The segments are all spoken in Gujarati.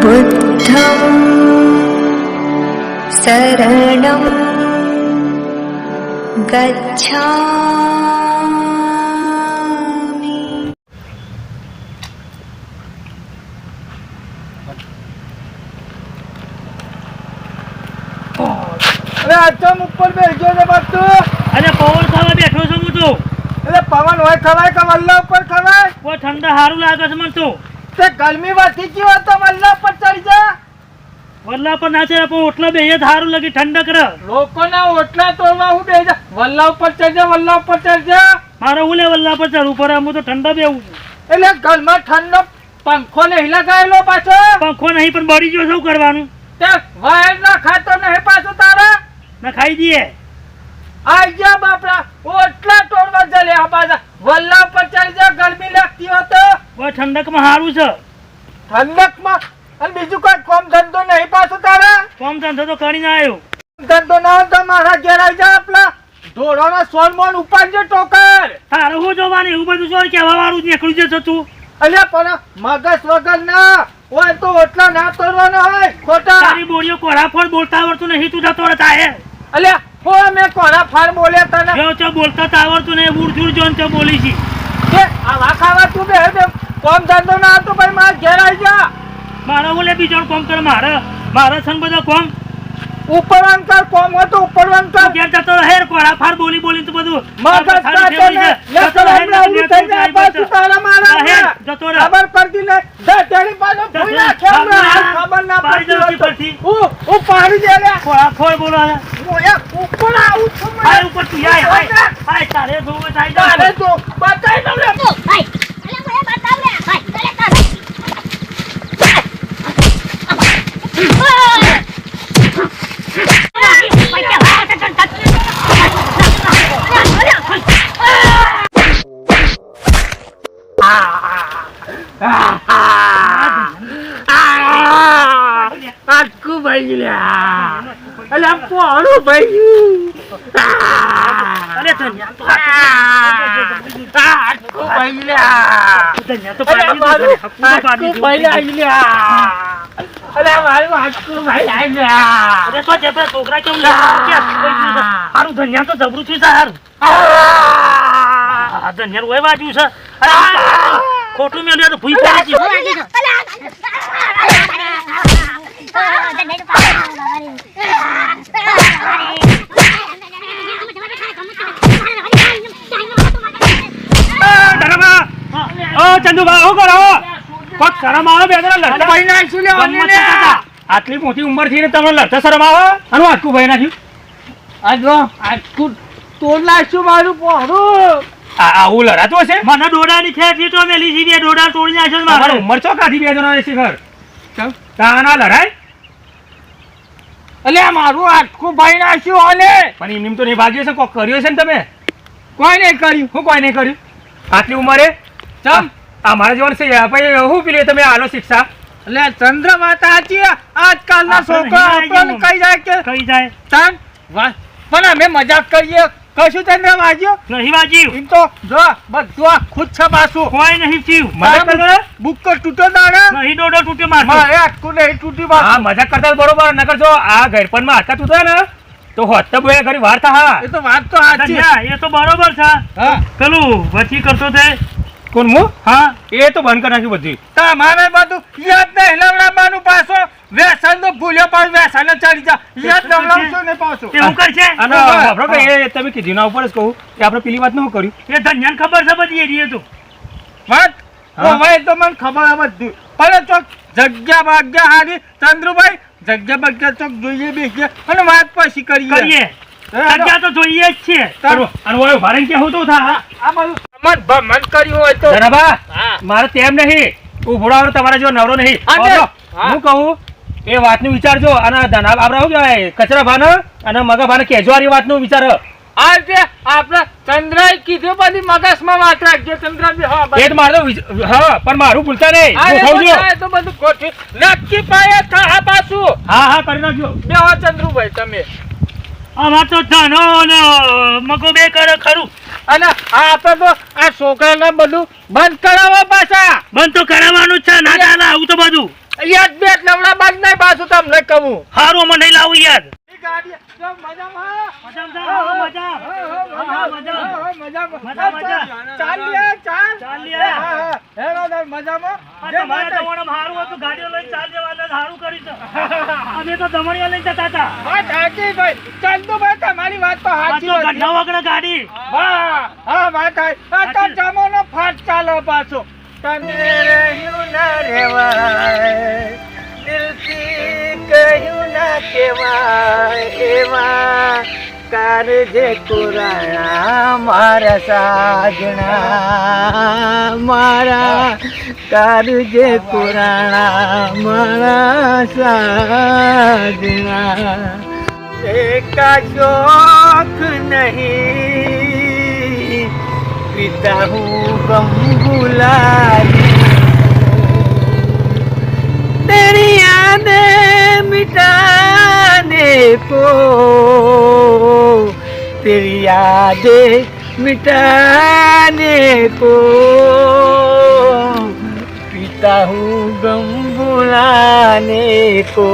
बुद्धं शरणं गच्छामि। અરે આચમ ઉપર બેસજો ને બધું. અરે પવન ખાવા બેઠો છું હું તો. એટલે પવન હોય ખવાય કે વલ્લા ઉપર ખવાય? કોઈ ઠંડા સારું લાગે છે મને તો. તે ગરમી વધી ગઈ હોય તો વલ્લા ઉપર ચડી જા. વલ્લા પર ના છે પણ ઓટલા બે સારું લાગે ઠંડક રહે. લોકોના ઓટલા તોડવા હું બેસી જા. વલ્લા ઉપર ચડી જા, વલ્લા ઉપર ચડી જા. મારે હું લે વલ્લા પર ચડવું પડે હું તો ઠંડા બેવું છું. એટલે ઘરમાં ઠંડો પંખો નહીં લગાવેલો પાછો? પંખો નહીં પણ બળી ગયો શું કરવાનું? તે વાયર ના ખાતો નહીં પાછો તારા? ના ખાઈ દઈએ. આઈ જા બાપરા, ઓટલા તોડવા જલે આ પાછા. વલ્લા ઉપર ચડી જા, ગરમી લાગતી હોય તો. કોઈ ઠંડકમાં સારું છે. ઠંડકમાં અને બીજું કોઈ કામ ધંધો નહીં પાછો તારા? કોમ ધંધો તો કરીને આવ્યો. ધંધો ના હોય તો મારા ઘેર આવી જા. આપલા ઢોરોના સોનમોન ઉપાડજે ટોકર. તારે હું જોવાનું એવું બધું શું કહેવા વાળું નીકળી જશે તું? અલ્યા પણ મગજ વગર ના હોય તો ઓટલા ના તોડવાનો હોય ખોટા. તારી બોડીઓ કોળાફોડ બોલતા આવડતું નહીં તું જતો રહેતા હે. અલ્યા હો મેં કોના ફાર બોલ્યા તને? જો ચો બોલતા તો આવડતું નહીં બુરજુર જોન ચો બોલી છી. કે આવા ખાવા તું બે કોમ ધંધો ના હતો ભાઈ મારા ઘેર આવી જા. મારે ઓલે બીજો કોમ કર મારે સન બધો કોમ ઉપરવાન કર, કોમ હોય તો ઉપરવાન કર. ઘેર જતો રહે કોળાફાર બોલી બોલી તો બધું મગજ કાઢે ને લેકર હમણાં ઊંધું થઈ જાય પાછું તારા મારા. જતો રહે. ખબર પડતી ને તેની પાછો ભૂઈ નાખે હમણાં. ખબર ના પડતી હું પાડી દે લે. કોળાફોડ બોલો હે. ઉપર આવું છું મેં. હાય ઉપર તું હાય હાય તારે જોવે થાય તારે તો બતાઈ દઉં લે. ભાઈ અલે મને બતાવ લે ભાઈ ચલે તારે આટકું ભાઈ લ્યા. અલે પોણું ભાઈ. અરે ધન્યા તો આટકું ભાઈ લ્યા. ધન્યા તો અલે મારું આટકું ભાઈ આવી લ્યા. અલે મારું આટકું ભાઈ આવી લ્યા. અરે તો જબરા છોકરા કેવું સારું ધન્યા તો જબરું છે સારું. ધન્યા હોય બાજુ છે. ખોટું મેળવ્યા તો ભૂઈ પડી છે. આટલી મોટી ઉંમર થી તમને લડતા શરમ આવે? આનું આટકું ભાઈ નાખ્યું. આટકું તોડ લાગશું મારું પોણું. આવું લડાતું હશે? મને દોડાની ખેંચી તો મેલી છે. બે દોડા તોડી નાખ્યો મારે. ઉંમર ચોકાથી બે જણા શિખર તાના લડાય. અલે મારું આટકું ભાઈ નાખ્યું હાલે. પણ એમ તો નહીં ભાગ્યો છે કોક કર્યો છે ને તમે? કોઈ નહીં કર્યું. હું કોઈ નહીં કર્યું આટલી ઉંમરે. ચમ આ મારા જીવન છે ભાઈ. હું પેલી તમે આલો શિક્ષા. એટલે ચંદ્ર વાત સાચી. આજકાલના છોકરા આપણને કઈ જાય કે કઈ જાય ચાલ પણ અમે મજાક કરીએ. કશું ચંદ્ર વાગ્યો નહીં વાગ્યું. એમ તો જો બધું આ ખુદ છે પાછું. કોઈ નહીં થયું. બુક્કો તૂટો તારે નહીં દોડો તૂટ્યો મારે. મારે આટકું નહીં તૂટી પાછું. હા મજાક કરતા બરોબર. નકર જો આ ગરપણમાં હાથા તૂટે ને તો હોત બોયા ઘરી વાર થા. એ તો વાત તો સાચી. એ તો બરોબર છે. હા પેલું વચી કરતો તે કોણ હું? હા એ તો બંધ કરી નાખ્યું બધું. તમારે બધું યાદ નહીં લવડાવવાનું. પાછો વ્યસન તો ભૂલ્યો પણ વ્યસન ચડી જા. યાદ લવડાવશો ને પાછો એવું કરશે. અને વાપરો કે એ તમે કીધું ના ઉપર જ કહું કે આપણે પેલી વાત ન કર્યું. એ ધન્યાને ખબર છે બધી એરી તો વાત હવે તો મને ખબર આ બધું. પણ ચોક જગ્યા ભાગ્યા હારી ચંદ્રુભાઈ જગ્યા ભાગ્યા ચોક જોઈએ બેસીએ અને વાત પછી કરીએ. જગ્યા તો જોઈએ જ છે. અને ઓય ભારે કે હું તો થા આ બધું મન ભમન કર્યું હોય તો બરાબર. મારે તેમ નહીં ઉભરાવાનો તમારા જેવો નવરો નહીં. હું કહું એ વાતનું વિચારજો. અને ધનાબ આપણે શું કહેવાય કચરા ભાને અને મગા ભાને કહેજો આ વાતનું વિચાર. આ રીતે આપણે ચંદ્ર કીધું બધી મગજમાં વાત રાખજો. ચંદ્ર એ જ મારો હા પણ મારું ભૂલતા નહીં. તો બધું ગોઠવી નક્કી પાયે થા પાછું. હા હા કરી નાખજો. બે હો ચંદ્રુભાઈ તમે અમાર તો ધનો ને મગો બે કરે ખરું. અને આપણે તો આ છોકરાને બધું બંધ કરાવો પાછા. બંધ તો કરાવવાનું જ છે. ના ચાલે આવું તો બધું યાદ બેટ લવડા લાવવા જ નહીં પાછું તમને કહું. હારું અમે નહીં લાવું યાર. એ ગાડી જો મજામાં? મજામાં. ચાલ લે, ચાલ. ચાલ લે. હેલો દર મજામાં? તમારા દમણમાં હારું હતું, ગાડીઓ લઈને ચાલ જવાના હારું કરી છે. અમે તો દમણીઓ લઈને જતા હતા. વાત સાચી ભાઈ. ચંદુભાઈ તમારી વાત તો આ સાચી તો હતી. ગઢડા વગર ગાડી. વાહ, હા વાત સાચી. આ તો જમાનો ફાટ ચાલો પાછો. તને રહ્યું ના રહેવાય, દિલથી કહ્યું ના કહેવાય, એવા કારજે કુરાણા મારા સાજણા, મારા કારજે કુરાણા મારા સાજણા. એકા શોખ નહીં, पीता हूँ गम गुलाबी, तेरी यादें मिटाने को, तेरी यादें मिटाने को, पीता हूँ गम भुलाने को.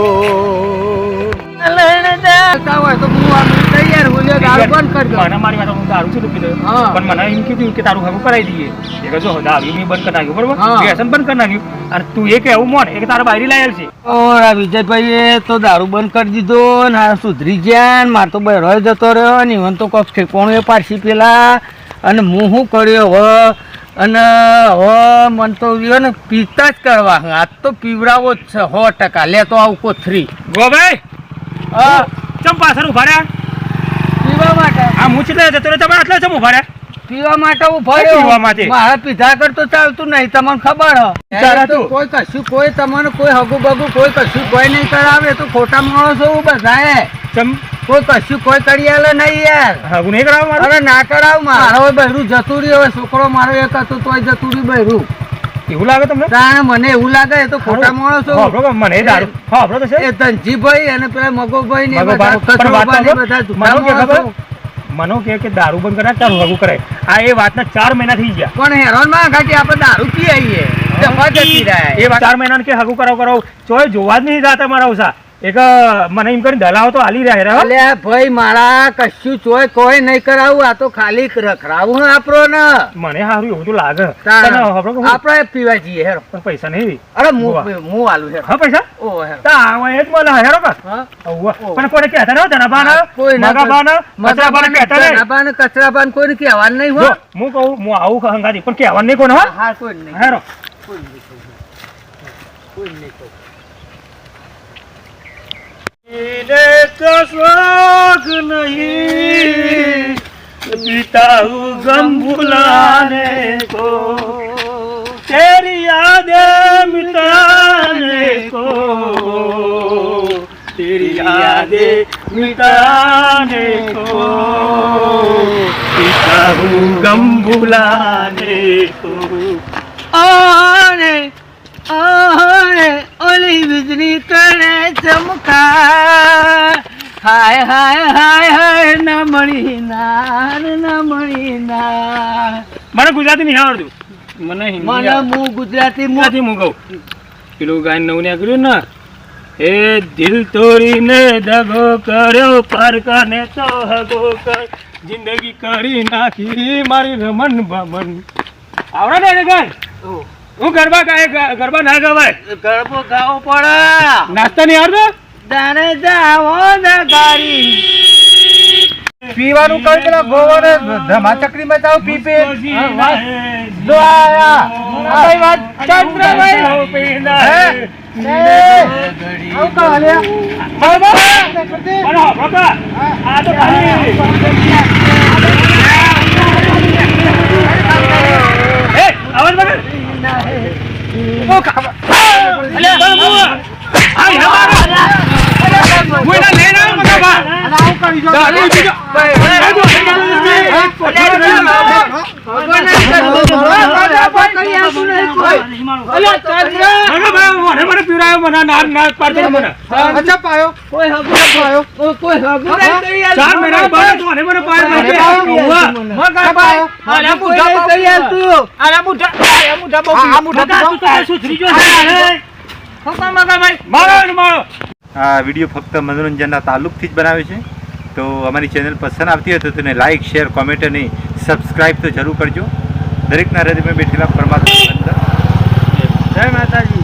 મને મારી વાત હું દારૂ છું પીધો પણ મને એમ કીધું કે તારું હગું કરાવી દઈએ એ કે જો દારૂ મેં બંધ કરી નાખ્યું બરોબર વ્યસન બંધ કરી નાખ્યું અને તું એ કેવું મોન એ કે તારા બાયરી લાયેલ છે ઓરા વિજયભાઈ તો દારૂ બંધ કરી દીધો ને આ સુધરી ગયા ને માર તો બહેરો જતો રહ્યો ને ઈવન તો કોક ઠેકોણું એ પાછી પેલા અને હું શું કર્યો હવે અને હવે મને તો ને પીતા જ કરવા આજ તો પીવડાવો જ છે 100% લે તો આવું કોથરી ગોભાઈ ચમ પાછળ ઉભા રહ્યા પીવા માટે આ મૂછી જતો રહ્યો તમે આટલા ચમ ઉભા રહ્યા પીવા માટે ઉભો પીવા માટે મારા પીધા કરતો ચાલતું નહીં તમને ખબર વિચારા તું. કોઈ કશું કોઈ તમને કોઈ હગું બગું કોઈ કશું કોઈ નહીં કરાવે તો ખોટા માણસો બધા ચમ કોઈ કશું કોઈ કરી આલે નહીં યાર હગું નહીં કરાવો મારું અરે ના કરાવ મારો બહેરું જતું રહ્યું હવે છોકરો મારો એક હતો તોય જતું રહ્યું બહેરું એવું લાગે તમને તાણે મને એવું લાગે એ તો ખોટા માણસો બરોબર મને દારૂ હા બરોબર છે એ ધનજીભાઈ અને પેલા મગોભાઈ ને મગોભાઈ, બધા પણ વાત કચરોભાઈ ને સાંભળો. બધા જૂઠા મને શું કે માણસો. મનો કે દારૂ બંધ કરાય તારું હગું કરાય આ એ વાતના 4 મહિના થઈ ગયા પણ હેરાન માં આઘાથી આપણે દારૂ પી આવીએ જફા જતી રહે એ વાત 4 મહિના કે હગું કરાવ ચોય જોવા જ નહીં જાતા મારા ઉસા એક મને એમ કરીને દલાવો તો હાલી રહ્યા અલે ભાઈ મારા કશું ચોય કોઈ નહીં કરાવું આ તો ખાલી રખડાવું ને આપરો ને મને સારું એવું તો લાગે આપણે પીવા જઈએ હેરો પણ પૈસા નહીં અરે હું આલું હેરો હા પૈસા ઓ હેરો તા એ જ મને હેરો કા હા પણ કોઈ કહેતા નહીં ધનાબાના કોઈ ના મગાબાના મજાબાના કહેતા નહીં મજાબાને કચરાબાને કોઈને કહેવાનું નહીં હો હું કહું હું આવું હંગાતી પણ કહેવાનું નહીં કોને હા હા કોઈ નહીં હેરો કોઈ નહીં तो शौक नहीं पीता हूँ गम भुलाने को तेरी यादें मिटाने को तेरी यादें मिटाने को पीता हूँ गम भुलाने को आने आने ओली बिजली करे चमका हाय हाय हाय हाय ન મળી ના મને ગુજરાતી નહીં આવડતું મને મને હું ગુજરાતી હું કહું પેલું ગાયન નવું નીકળ્યું ને એ દિલ તોડીને દગો કર્યો પારકાને તો હગો કર જિંદગી કરી નાખી મારી રમન ભમન આવડે ને ગાય હું ગરબા ગરબા ના ગવાય ગરબો ગાવો પડે નાસ્તા નહીં આવડતો દાને જાવો ને ગાડી પીવાનું કઈ પેલા ગોવાને ધમા ચકરી માં જાવ પી પી જો આયા કઈ વાત ચંદ્રભાઈ હે આવ કા હાલ્યા બાબા બરો બાબા આ તો ખાલી એ આવાજ બગર ઓ ખાવા અલે બાબુ આઈ હમારા મોઈના લેના મગા બા આવ કરી જો દારૂ પીજો શું કામ ભાઈ મારો ને મારો. આ વિડીયો ફક્ત મનોરંજનના તાલ્લુકથી જ બનાવે છે. તો અમારી ચેનલ પસંદ આવતી હોય તો તેને લાઇક શેર કોમેન્ટ અને સબસ્ક્રાઈબ તો જરૂર કરજો. દરેકના હૃદયમાં બેઠેલા પરમાત્મા અંદર જય માતાજી.